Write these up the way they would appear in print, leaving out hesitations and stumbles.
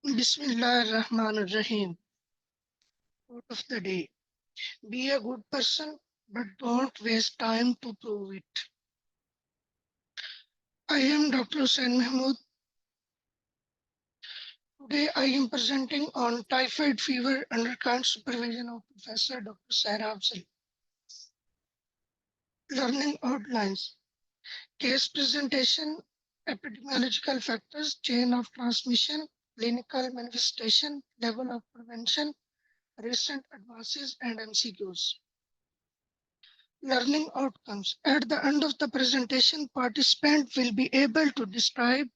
Bismillahirrahmanirrahim. Quote of the day. Be a good person, but don't waste time to prove it. I am Dr. Hussain Mahmood. Today I am presenting on typhoid fever under current supervision of Professor Dr. Sarah Afzal. Learning outlines. Case presentation, epidemiological factors, chain of transmission, clinical manifestation, level of prevention, recent advances, and MCQs. Learning outcomes. At the end of the presentation, participant will be able to describe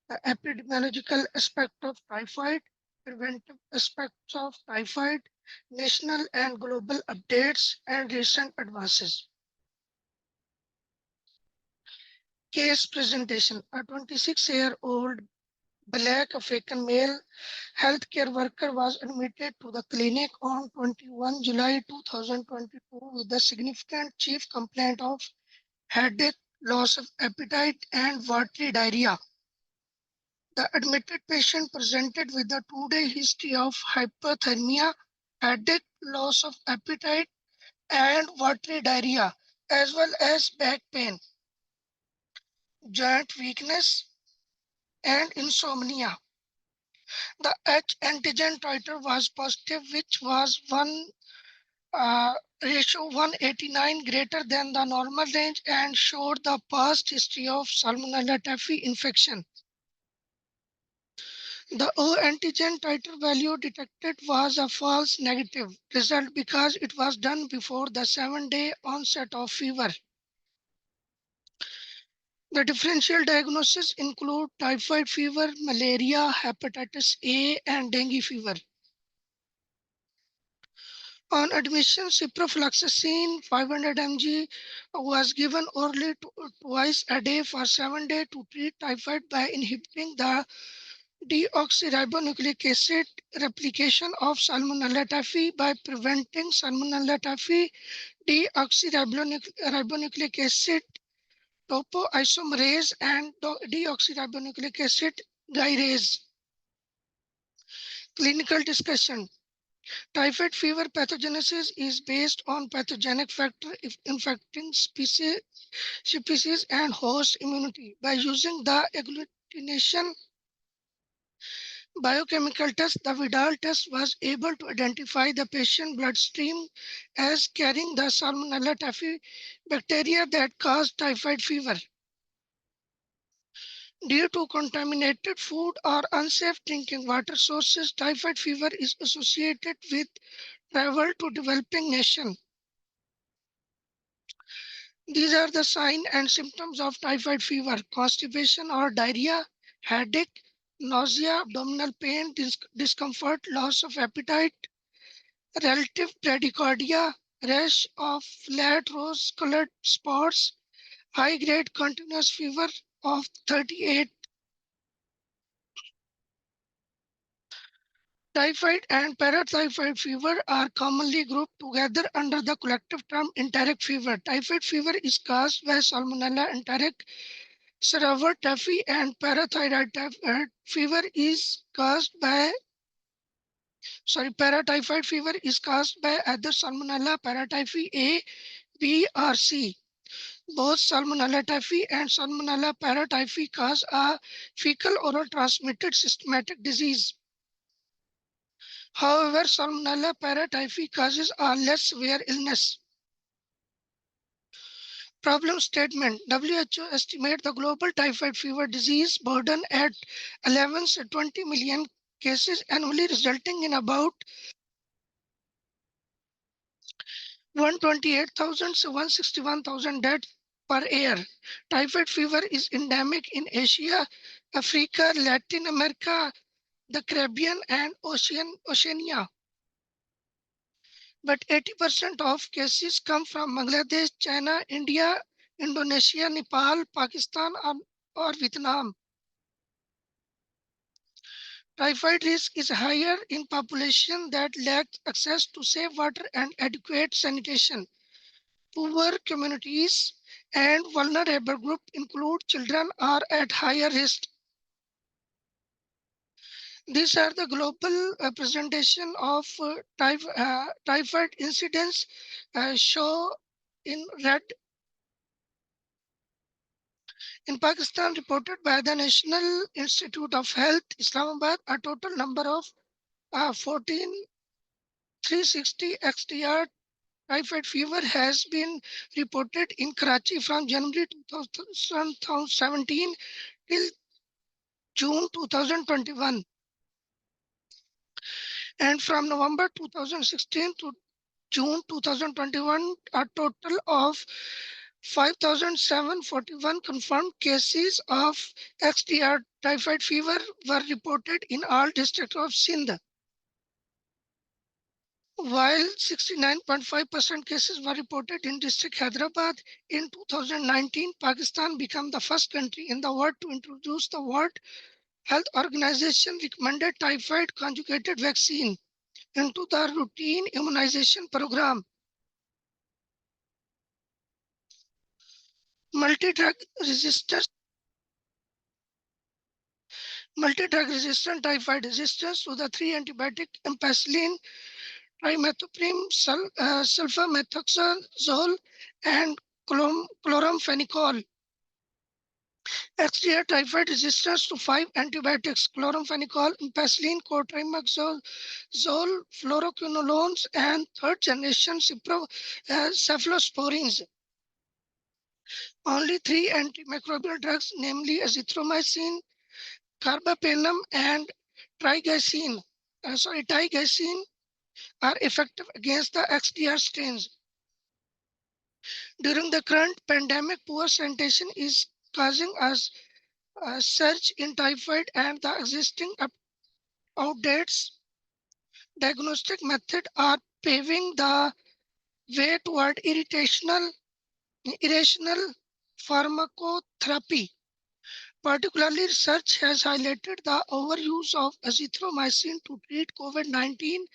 the epidemiological aspect of typhoid, preventive aspects of typhoid, national and global updates, and recent advances. Case presentation. A 26-year-old Black African male healthcare worker was admitted to the clinic on 21 July 2022 with a significant chief complaint of headache, loss of appetite, and watery diarrhea. The admitted patient presented with a 2-day history of hypothermia, headache, loss of appetite, and watery diarrhea, as well as back pain, joint weakness, and insomnia. The H antigen titer was positive, which was 1 ratio 189 greater than the normal range and showed the past history of Salmonella typhi infection. The O antigen titer value detected was a false negative result because it was done before the 7-day onset of fever. The differential diagnosis include typhoid fever, malaria, hepatitis A, and dengue fever. On admission, ciprofloxacin 500 mg was given orally twice a day for 7 days to treat typhoid by inhibiting the deoxyribonucleic acid replication of Salmonella typhi. By preventing Salmonella typhi, deoxyribonucleic acid topoisomerase and deoxyribonucleic acid gyrase. Clinical discussion. Typhoid fever pathogenesis is based on pathogenic factor infecting species and host immunity. By using the agglutination biochemical test, the Vidal test was able to identify the patient bloodstream as carrying the Salmonella typhi bacteria that caused typhoid fever. Due to contaminated food or unsafe drinking water sources, typhoid fever is associated with travel to developing nations. These are the signs and symptoms of typhoid fever: constipation or diarrhea, headache, nausea, abdominal pain, discomfort, loss of appetite, relative bradycardia, rash of flat rose-colored spots, high-grade continuous fever of 38. Typhoid and paratyphoid fever are commonly grouped together under the collective term enteric fever. Typhoid fever is caused by Salmonella enteric cerever typhi, and parathyroid fever is caused by paratyphoid fever is caused by either Salmonella paratyphi A, B, or C. Both Salmonella typhi and Salmonella paratyphi cause a fecal oral transmitted systematic disease. However, Salmonella paratyphi causes a less severe illness. Problem statement. WHO estimates the global typhoid fever disease burden at 11 to 20 million cases annually, resulting in about 128,000 to 161,000 deaths per year. Typhoid fever is endemic in Asia, Africa, Latin America, the Caribbean, and Oceania. But 80% of cases come from Bangladesh, China, India, Indonesia, Nepal, Pakistan, or Vietnam. Typhoid risk is higher in population that lack access to safe water and adequate sanitation. Poor communities and vulnerable groups include children are at higher risk. These are the global presentation of typhoid incidents show in red. In Pakistan, reported by the National Institute of Health, Islamabad, a total number of 14,360 XDR typhoid fever has been reported in Karachi from January 2017 till June 2021, and from November 2016 to June 2021, a total of 5,741 confirmed cases of XDR typhoid fever were reported in all districts of Sindh, while 69.5% cases were reported in district Hyderabad. In 2019, Pakistan became the first country in the world to introduce the World Health Organization recommended typhoid conjugated vaccine into the routine immunization program. Multi-drug resistance, multi-drug resistant typhoid resistance to the three antibiotic ampicillin, trimethoprim, sulfamethoxazole, and chloramphenicol. XDR typhoid resistance to five antibiotics: chloramphenicol, ampicillin, cotrimoxazole, fluoroquinolones, and third generation cephalosporins. Only three antimicrobial drugs, namely azithromycin, carbapenem, and triglycine, are effective against the XDR strains. During the current pandemic, poor sanitation is causing a surge in typhoid, and the existing outdated diagnostic methods are paving the way toward irrational pharmacotherapy. Particularly, research has highlighted the overuse of azithromycin to treat COVID-19,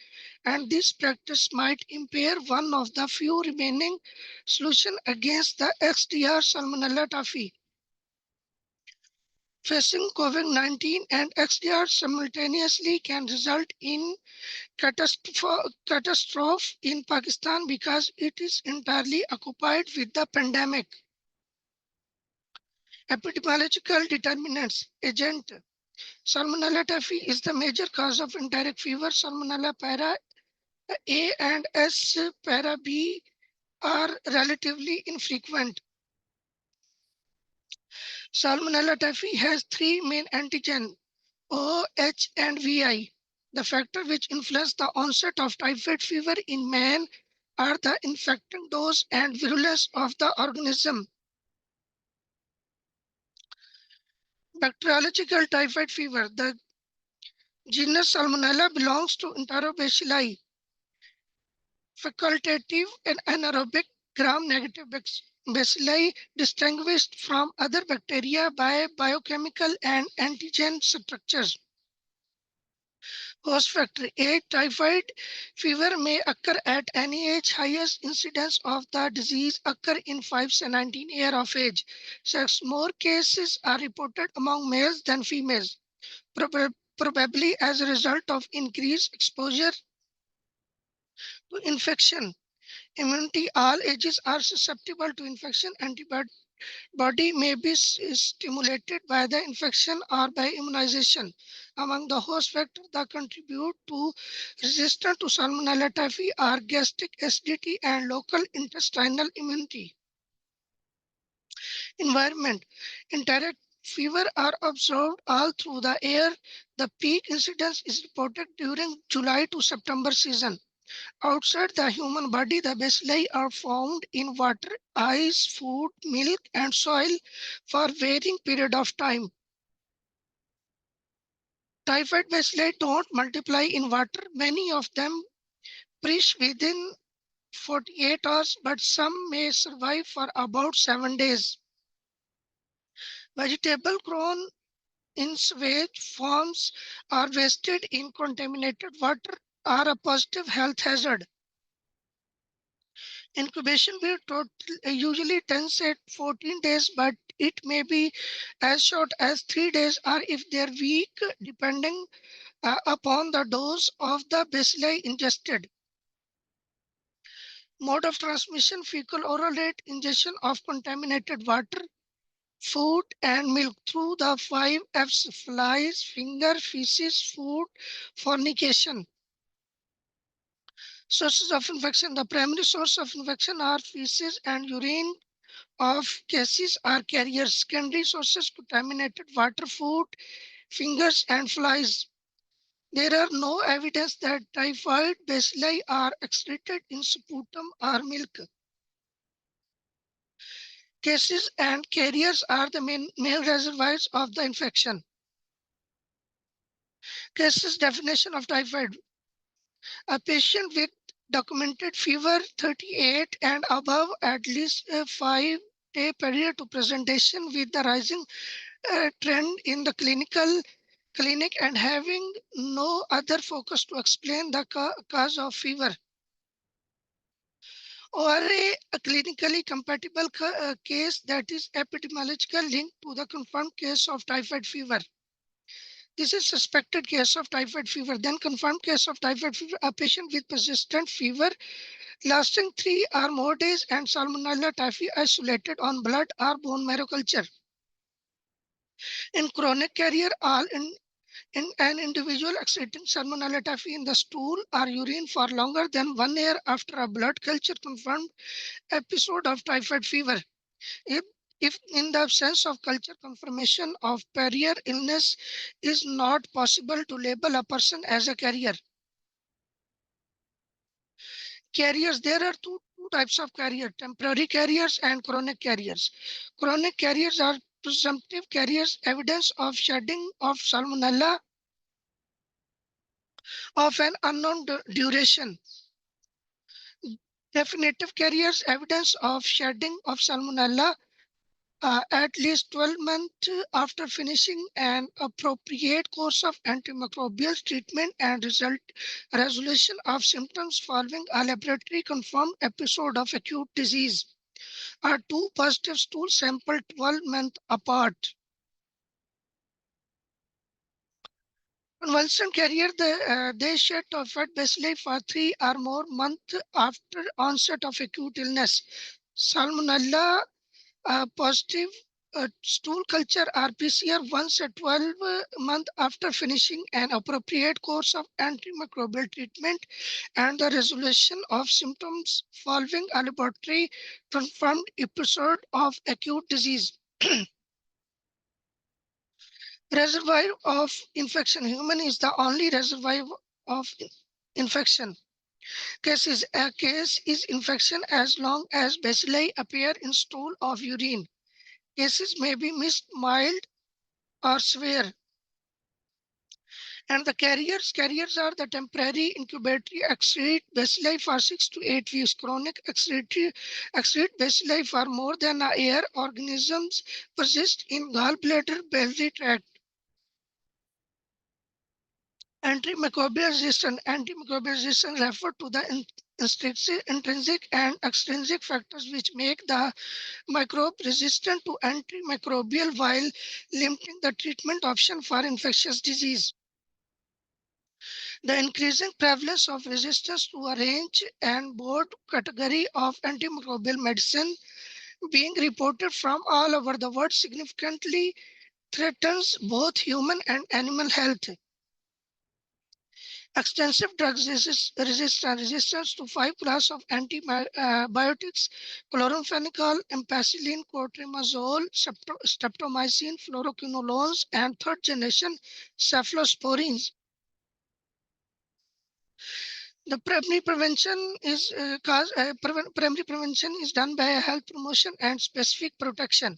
and this practice might impair one of the few remaining solutions against the XDR Salmonella typhi. Facing COVID-19 and XDR simultaneously can result in catastrophe in Pakistan because it is entirely occupied with the pandemic. Epidemiological determinants. Agent. Salmonella typhi is the major cause of enteric fever. Salmonella para A and S para B are relatively infrequent. Salmonella typhi has three main antigens, O, H, and VI. The factors which influence the onset of typhoid fever in man are the infecting dose and virulence of the organism. Bacteriological typhoid fever. The genus Salmonella belongs to Enterobacilli, facultative and anaerobic gram-negative bacilli distinguished from other bacteria by biochemical and antigen structures. Host factor. A typhoid fever may occur at any age. Highest incidence of the disease occur in 5 to 19 years of age. Sex. More cases are reported among males than females, probably as a result of increased exposure to infection. Immunity. All ages are susceptible to infection. Antibody may be stimulated by the infection or by immunization. Among the host factors that contribute to resistance to Salmonella typhi are gastric acidity and local intestinal immunity. Environment. Enteric fever are observed all through the air. The peak incidence is reported during July to September season. Outside the human body, the bacilli are found in water, ice, food, milk, and soil for varying period of time. Typhoid bacilli don't multiply in water. Many of them perish within 48 hours, but some may survive for about 7 days. Vegetable grown in sewage farms or wasted in contaminated water are a positive health hazard. Incubation period usually tends at 14 days, but it may be as short as 3 days, or if they're weak, depending upon the dose of the bacilli ingested. Mode of transmission: fecal oral rate, ingestion of contaminated water, food, and milk through the 5 F's: flies, finger, feces, food, fornication. Sources of infection: the primary source of infection are feces and urine of cases or carriers. Secondary sources: contaminated water, food, fingers, and flies. There are no evidence that typhoid bacilli are excreted in sputum or milk. Cases and carriers are the main reservoirs of the infection. Cases: definition of typhoid: a patient with documented fever 38 and above, at least a 5-day period to presentation with the rising trend in the clinic and having no other focus to explain the cause of fever. Or a clinically compatible case, that is epidemiological link to the confirmed case of typhoid fever. This is suspected case of typhoid fever. Then confirmed case of typhoid fever: a patient with persistent fever lasting 3 or more days and Salmonella typhi isolated on blood or bone marrow culture. In chronic carrier, all in an individual excreting Salmonella typhi in the stool or urine for longer than 1 year after a blood culture confirmed episode of typhoid fever. If, if in the absence of culture, confirmation of carrier illness is not possible to label a person as a carrier. Carriers: there are two types of carrier: temporary carriers and chronic carriers. Chronic carriers are presumptive carriers, evidence of shedding of Salmonella of an unknown duration. Definitive carriers: evidence of shedding of Salmonella at least 12 months after finishing an appropriate course of antimicrobial treatment and resolution of symptoms following a laboratory confirmed episode of acute disease. Are two positive stool sampled 12 months apart. Convalescent carrier: they shed typhoid bacilli for 3 or more months after onset of acute illness. Salmonella positive stool culture (PCR) once at 12 months after finishing an appropriate course of antimicrobial treatment and the resolution of symptoms following a laboratory confirmed episode of acute disease. Reservoir of infection: human is the only reservoir of infection. Cases: a case is infection as long as bacilli appear in stool or urine. Cases may be mild or severe. And the carriers are the temporary incubatory excrete bacilli for 6 to 8 weeks. Chronic excrete bacilli for more than a year. Organisms persist in gallbladder, biliary tract. Antimicrobial resistance refer to the intrinsic and extrinsic factors which make the microbe resistant to antimicrobial while limiting the treatment option for infectious disease. The increasing prevalence of resistance to a range and broad category of antimicrobial medicine being reported from all over the world significantly threatens both human and animal health. Extensive drug resistance to 5 classes of antibiotics: chloramphenicol, ampicillin, clotrimazole, streptomycin, fluoroquinolones, and third generation cephalosporins. The primary prevention is done by health promotion and specific protection.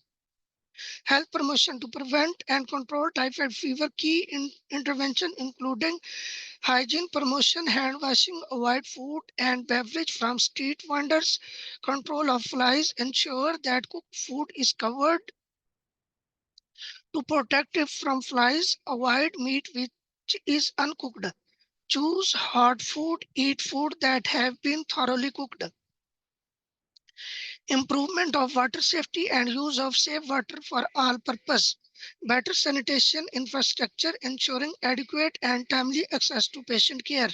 Health promotion: to prevent and control typhoid fever, key intervention including hygiene promotion, hand washing, avoid food and beverage from street vendors, control of flies, ensure that cooked food is covered to protect it from flies, avoid meat which is uncooked, choose hot food, eat food that have been thoroughly cooked. Improvement of water safety and use of safe water for all purpose. better sanitation infrastructure, ensuring adequate and timely access to patient care.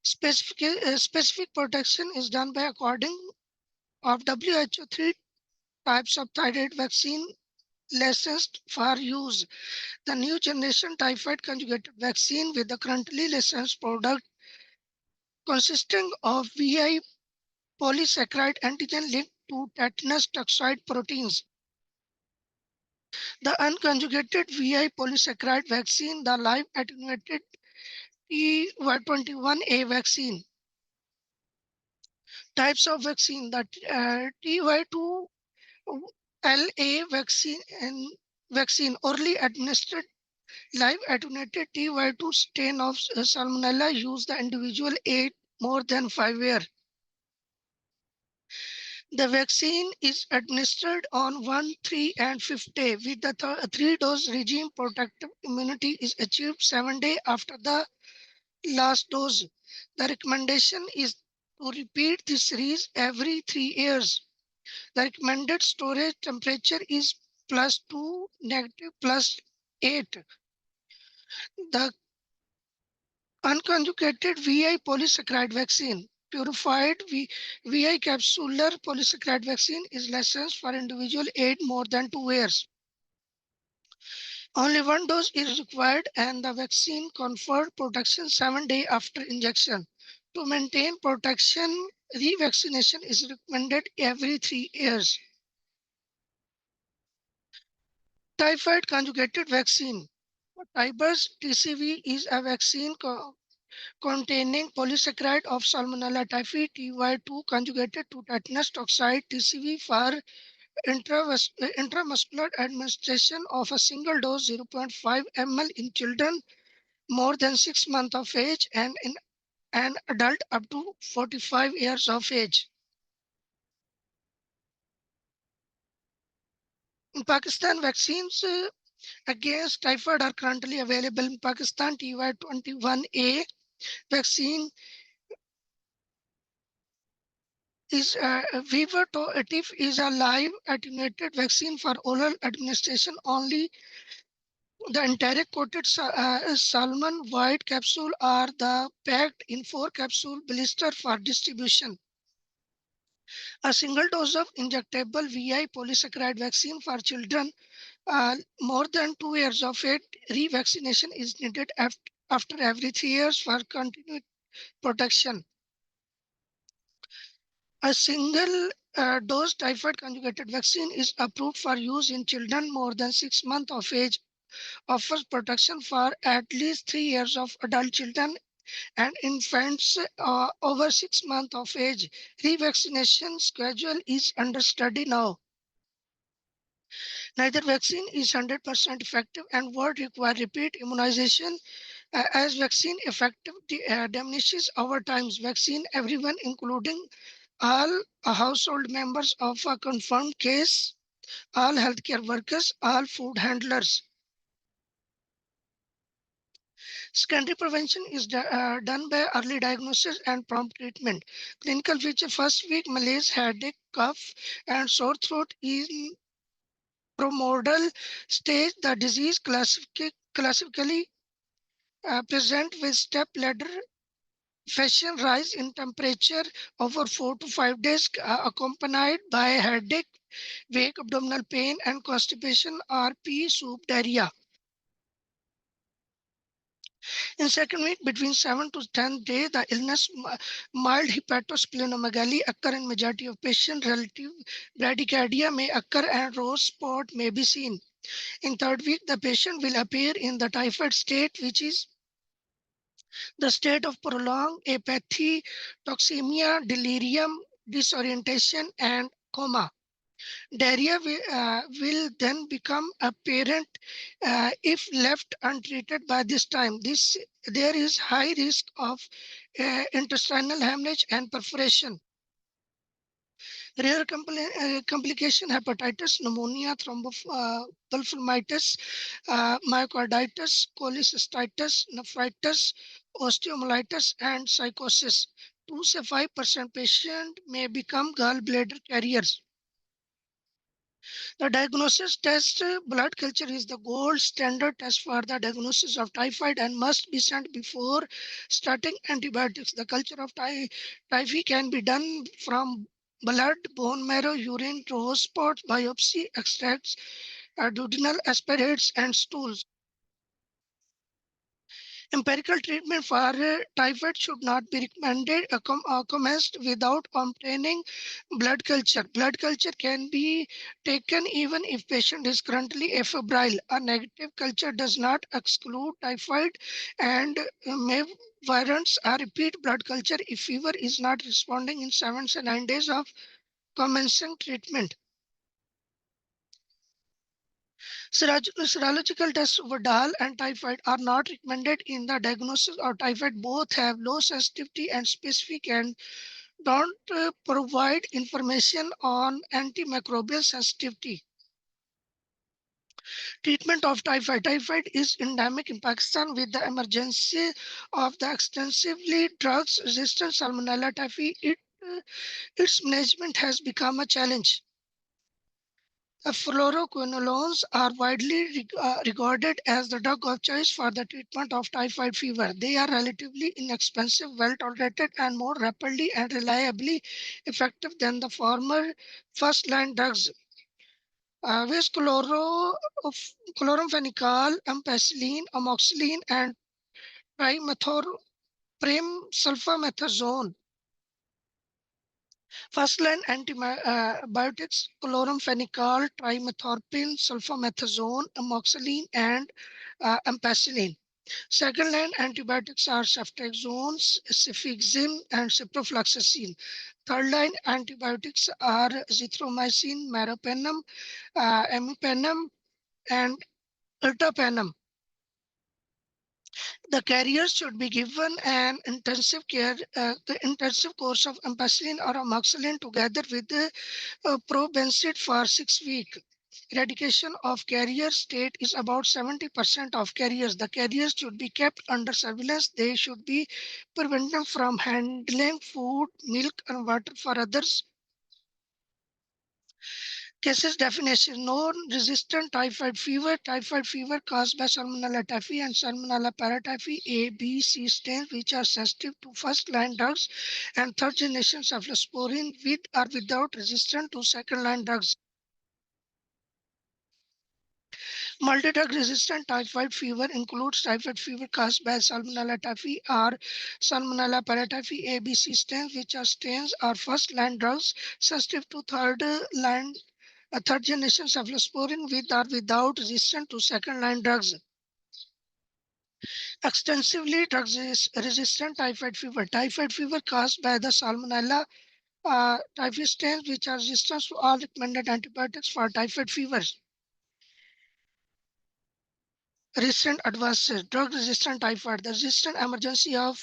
Specific protection is done by according of WHO three types of thyroid vaccine licensed for use. The new generation typhoid conjugated vaccine with the currently licensed product consisting of VI polysaccharide antigen linked to tetanus toxoid proteins. The unconjugated VI polysaccharide vaccine, the live attenuated TY21A vaccine. Types of vaccine, the TY2LA vaccine orally administered live attenuated TY2 strain of Salmonella used the individual ate more than 5 years. The vaccine is administered on 1, 3, and 5th day. With the 3-dose regime, protective immunity is achieved 7 days after the last dose. The recommendation is to repeat this series every 3 years. The recommended storage temperature is +2, -+8. The unconjugated VI polysaccharide vaccine. Purified VI capsular polysaccharide vaccine is licensed for individual age more than 2 years. Only one dose is required and the vaccine conferred protection 7 days after injection. To maintain protection, revaccination is recommended every 3 years. Typhoid conjugated vaccine. Tibers TCV is a vaccine containing polysaccharide of Salmonella typhi TY2 conjugated to tetanus toxoid TCV for intramuscular administration of a single dose 0.5 ml in children more than 6 months of age and in an adult up to 45 years of age. In Pakistan, vaccines against typhoid are currently available in Pakistan. TY21A vaccine is Vivotif is a live attenuated vaccine for oral administration only. The enteric coated salmon white capsule are the packed in 4-capsule blister for distribution. A single dose of injectable VI polysaccharide vaccine for children more than 2 years of age, revaccination is needed after every 3 years for continued protection. A single dose typhoid conjugated vaccine is approved for use in children more than 6 months of age, offers protection for at least 3 years of adult children and infants over 6 months of age. Revaccination schedule is under study now. Neither vaccine is 100% effective and would require repeat immunization as vaccine effectiveness diminishes over time. Vaccine everyone, including all household members of a confirmed case, all healthcare workers, all food handlers. Secondary prevention is done by early diagnosis and prompt treatment. Clinical feature: first week malaise, headache, cough, and sore throat. In primordial stage, the disease classically present with step ladder fashion rise in temperature over 4 to 5 days, accompanied by headache, vague abdominal pain, and constipation or pea soup diarrhea. In second week, between 7 to 10 days, the illness mild hepatosplenomegaly occur in majority of patients. Relative bradycardia may occur and rose spot may be seen. In third week, the patient will appear in the typhoid state, which is the state of prolonged apathy, toxemia, delirium, disorientation, and coma. Diarrhea will then become apparent if left untreated by this time. There is high risk of intestinal hemorrhage and perforation. Rare complication: hepatitis, pneumonia, thrombophlebitis, myocarditis, cholecystitis, nephritis, osteomyelitis, and psychosis. 2 to 5% patients may become gallbladder carriers. The diagnosis test blood culture is the gold standard test for the diagnosis of typhoid and must be sent before starting antibiotics. The culture of typhoid can be done from blood, bone marrow, urine, rose spots, biopsy, extracts, duodenal aspirates, and stools. Empirical treatment for typhoid should not be recommended commenced without obtaining blood culture. Blood culture can be taken even if patient is currently febrile. A negative culture does not exclude typhoid and may warrants a repeat blood culture if fever is not responding in 7 to 9 days of commencing treatment. Serological tests for Vidal and typhoid are not recommended in the diagnosis of typhoid. Both have low sensitivity and specific and don't provide information on antimicrobial sensitivity. Treatment of typhoid. Typhoid is endemic in Pakistan with the emergency of the extensively drugs-resistant Salmonella typhi. Its management has become a challenge. Fluoroquinolones are widely regarded as the drug of choice for the treatment of typhoid fever. They are relatively inexpensive, well tolerated, and more rapidly and reliably effective than the former first-line drugs. With chloramphenicol, ampicillin, amoxicillin, and trimethoprim sulfamethoxone. First-line antibiotics, chloramphenicol, trimethoprim, sulfamethoxone, amoxicillin, and ampicillin. Second-line antibiotics are ceftriaxone, cefixime, and ciprofloxacin. Third-line antibiotics are azithromycin, meropenem, imipenem, and ertapenem. The carriers should be given an the intensive course of ampicillin or amoxicillin together with the probenecid for 6 weeks. Eradication of carrier state is about 70% of carriers. The carriers should be kept under surveillance. They should be prevented from handling food, milk, and water for others. Cases definition: non-resistant typhoid fever caused by Salmonella typhi and Salmonella paratyphi A, B, C strains which are sensitive to first-line drugs, and third-generation cephalosporin with or without resistance to second-line drugs. Multi-drug resistant typhoid fever includes typhoid fever caused by Salmonella typhi or Salmonella paratyphi A, B, C strains which are strains or first-line drugs sensitive to third-line a third generation cephalosporin with or without resistance to second line drugs. Extensively drug resistant typhoid fever. Typhoid fever caused by the Salmonella typhi strains which are resistant to all recommended antibiotics for typhoid fevers. Recent advances: drug resistant typhoid. The resistant emergency of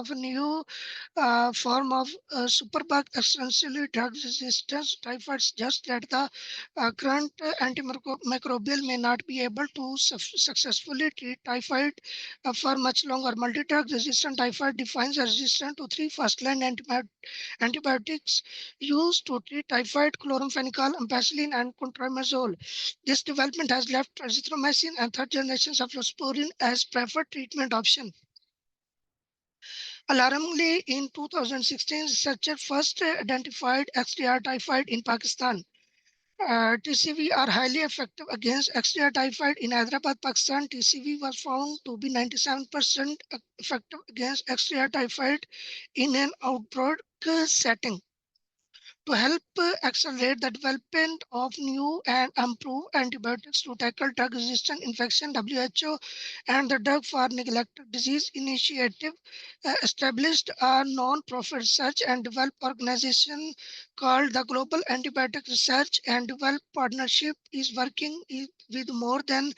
a new form of superbug extensively drug resistance typhoid suggests that the current antimicrobial may not be able to successfully treat typhoid for much longer. Multi-drug resistant typhoid defines a resistance to 3 first-line antibiotics used to treat typhoid: chloramphenicol, ampicillin, and clotrimazole. This development has left azithromycin and third generation cephalosporin as preferred treatment option. Alarmingly, in 2016, researchers first identified XDR typhoid in Pakistan. TCV are highly effective against XDR typhoid. In Hyderabad, Pakistan, TCV was found to be 97% effective against XDR typhoid in an outbreak setting. To help accelerate the development of new and improved antibiotics to tackle drug-resistant infection, WHO and the Drug for Neglected Disease Initiative established a non-profit research and development organization called the Global Antibiotic Research and Development Partnership is working with more than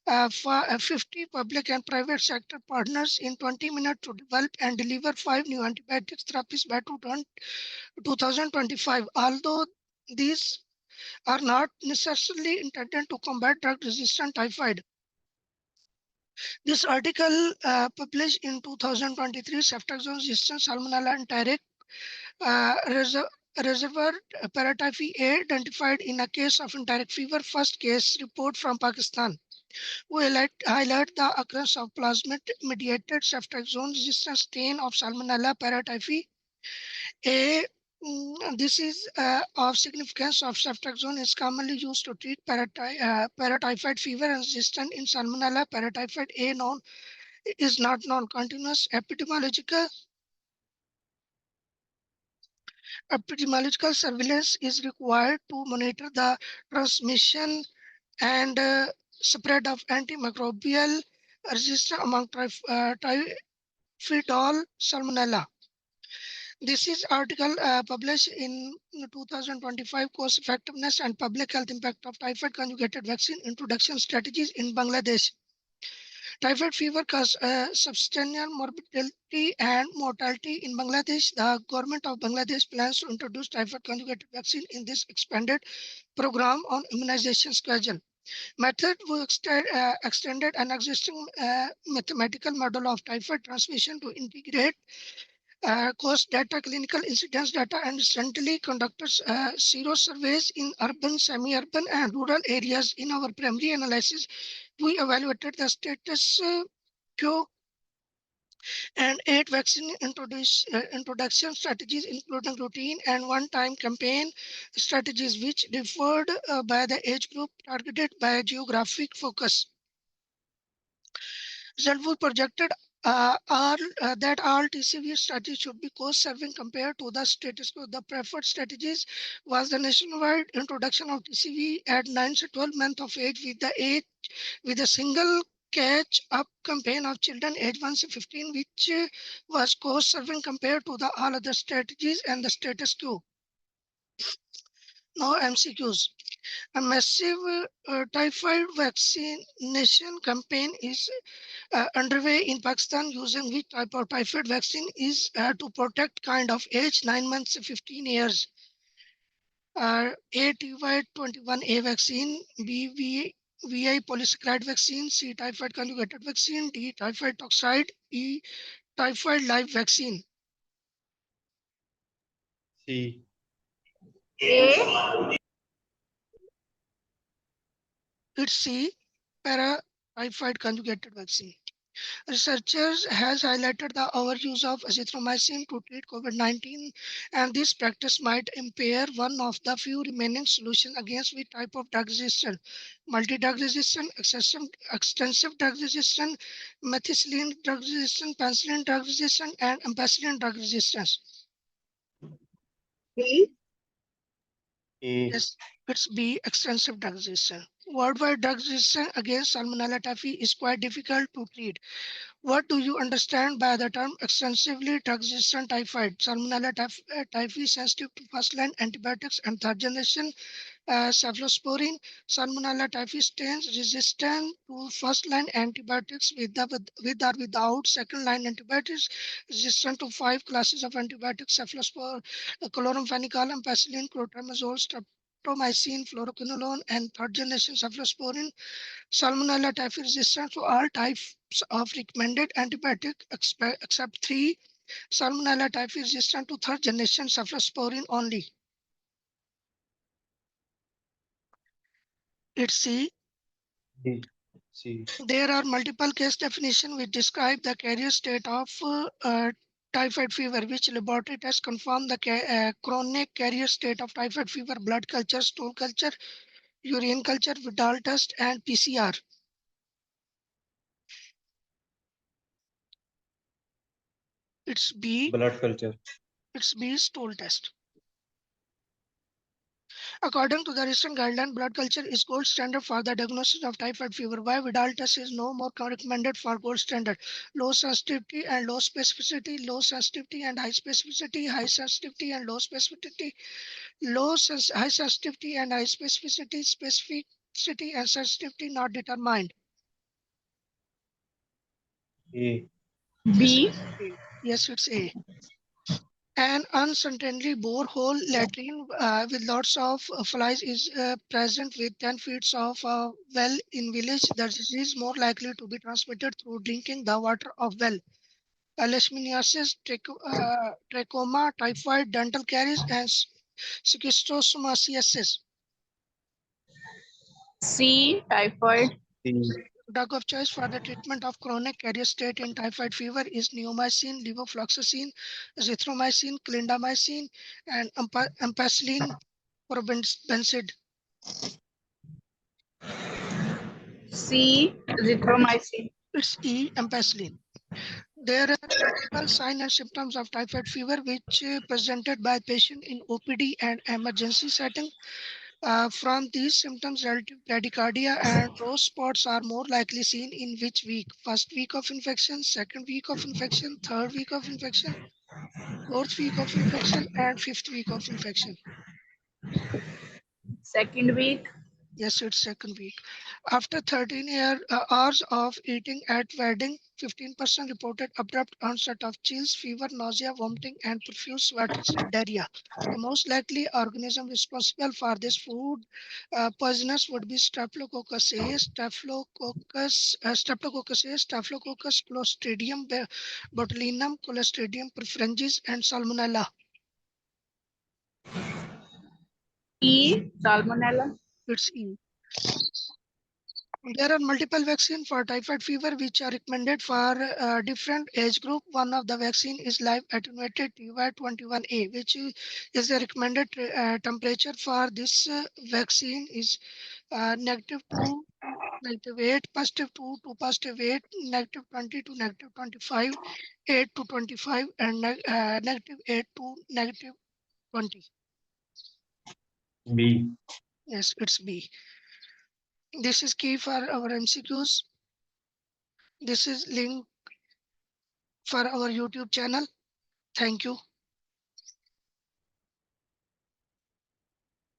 50 public and private sector partners in 20 minutes to develop and deliver 5 new antibiotics therapies by 2025. Although these are not necessarily intended to combat drug-resistant typhoid. This article published in 2023, ceftriaxone resistant Salmonella enteric reservoir paratyphi A identified in a case of enteric fever, first case report from Pakistan. We highlight the occurrence of plasmid-mediated ceftriaxone resistant strain of Salmonella paratyphi A. This is of significance of ceftriaxone is commonly used to treat paratyphoid fever and resistant in Salmonella paratyphoid A known is not non-continuous epidemiological surveillance is required to monitor the transmission and spread of antimicrobial resistance among Typhoidal Salmonella. This is article published in 2025 Cost Effectiveness and Public Health Impact of Typhoid Conjugated Vaccine Introduction Strategies in Bangladesh. Typhoid fever causes substantial morbidity and mortality in Bangladesh. The government of Bangladesh plans to introduce typhoid conjugated vaccine in this expanded program on immunization schedule. Method was extended an existing mathematical model of typhoid transmission to integrate cost data, clinical incidence data, and recently conducted sero surveys in urban, semi-urban, and rural areas. In our primary analysis, we evaluated the status quo and 8 vaccine introduction strategies, including routine and one-time campaign strategies, which differed by the age group targeted by geographic focus. Zelwood projected that all TCV strategies should be cost-saving compared to the status quo. The preferred strategies was the nationwide introduction of TCV at 9 to 12 months of age with a single catch-up campaign of children aged 1 to 15, which was cost-saving compared to the all other strategies and the status quo. Now MCQs. A massive typhoid vaccination campaign is underway in Pakistan, using which type of typhoid vaccine is to protect kind of age 9 months to 15 years. A TY21A vaccine, B VI polysaccharide vaccine, C typhoid conjugated vaccine, D typhoid toxoid, E typhoid live vaccine. C. It's C para-typhoid conjugated vaccine. Researchers has highlighted the overuse of azithromycin to treat COVID-19, and this practice might impair one of the few remaining solutions against which type of drug resistance: multi-drug resistant, extensive drug resistant, methicillin drug resistant, penicillin drug resistant, and ampicillin drug resistance. Yes, it's B, extensive drug resistance. Worldwide drug resistance against Salmonella typhi is quite difficult to treat. What do you understand by the term extensively drug-resistant typhoid? Salmonella typhi sensitive to first-line antibiotics and third-generation cephalosporin. Salmonella typhi strains resistant to first-line antibiotics with or without second-line antibiotics, resistant to 5 classes of antibiotics: cephalosporin, chloramphenicol, ampicillin, clotrimazole, streptomycin, fluoroquinolone, and third-generation cephalosporin. Salmonella typhi resistant to all types of recommended antibiotic except 3. Salmonella typhi resistant to third generation cephalosporin only. It's C. D. C. There are multiple case definitions which describe the carrier state of typhoid fever, which laboratory tests confirm the chronic carrier state of typhoid fever: blood culture, stool culture, urine culture, Vidal test, and PCR. It's B. Blood culture. It's B, stool test. According to the recent guideline, blood culture is gold standard for the diagnosis of typhoid fever. Why Vidal test is no more recommended for gold standard? Low sensitivity and low specificity, low sensitivity and high specificity, high sensitivity and low specificity, high sensitivity and high specificity, specificity and sensitivity not determined. A. B. Yes, it's A. An uncertainly borehole latrine with lots of flies is present with 10 feet of well in village. The disease is more likely to be transmitted through drinking the water of well. Leishmaniasis, trachoma, typhoid, dental caries, and Schistosomiasis. C. Typhoid. C. Drug of choice for the treatment of chronic carrier state in typhoid fever is neomycin, levofloxacin, azithromycin, clindamycin, and ampicillin probenecid. C. Zithromycin. It's E. ampicillin. There are multiple signs and symptoms of typhoid fever which presented by patient in OPD and emergency setting. From these symptoms, relative bradycardia and rose spots are more likely seen in which week? First week of infection, second week of infection, third week of infection, fourth week of infection, and fifth week of infection. Second week. Yes, it's second week. After 13 hours of eating at wedding, 15% reported abrupt onset of chills, fever, nausea, vomiting, and profuse sweat, diarrhea. The most likely organism responsible for this food poisonous would be Staphylococcus aureus, Staphylococcus Clostridium botulinum, Clostridium perfringens, and Salmonella. E. Salmonella. It's E. There are multiple vaccines for typhoid fever which are recommended for different age group. One of the vaccine is live attenuated TY21A, which is the recommended temperature for this vaccine is -2 to -8, +2 to +8, -20 to -25, 8 to 25, and -8 to -20. B. Yes, it's B. This is key for our MCQs. This is link for our YouTube channel. Thank you.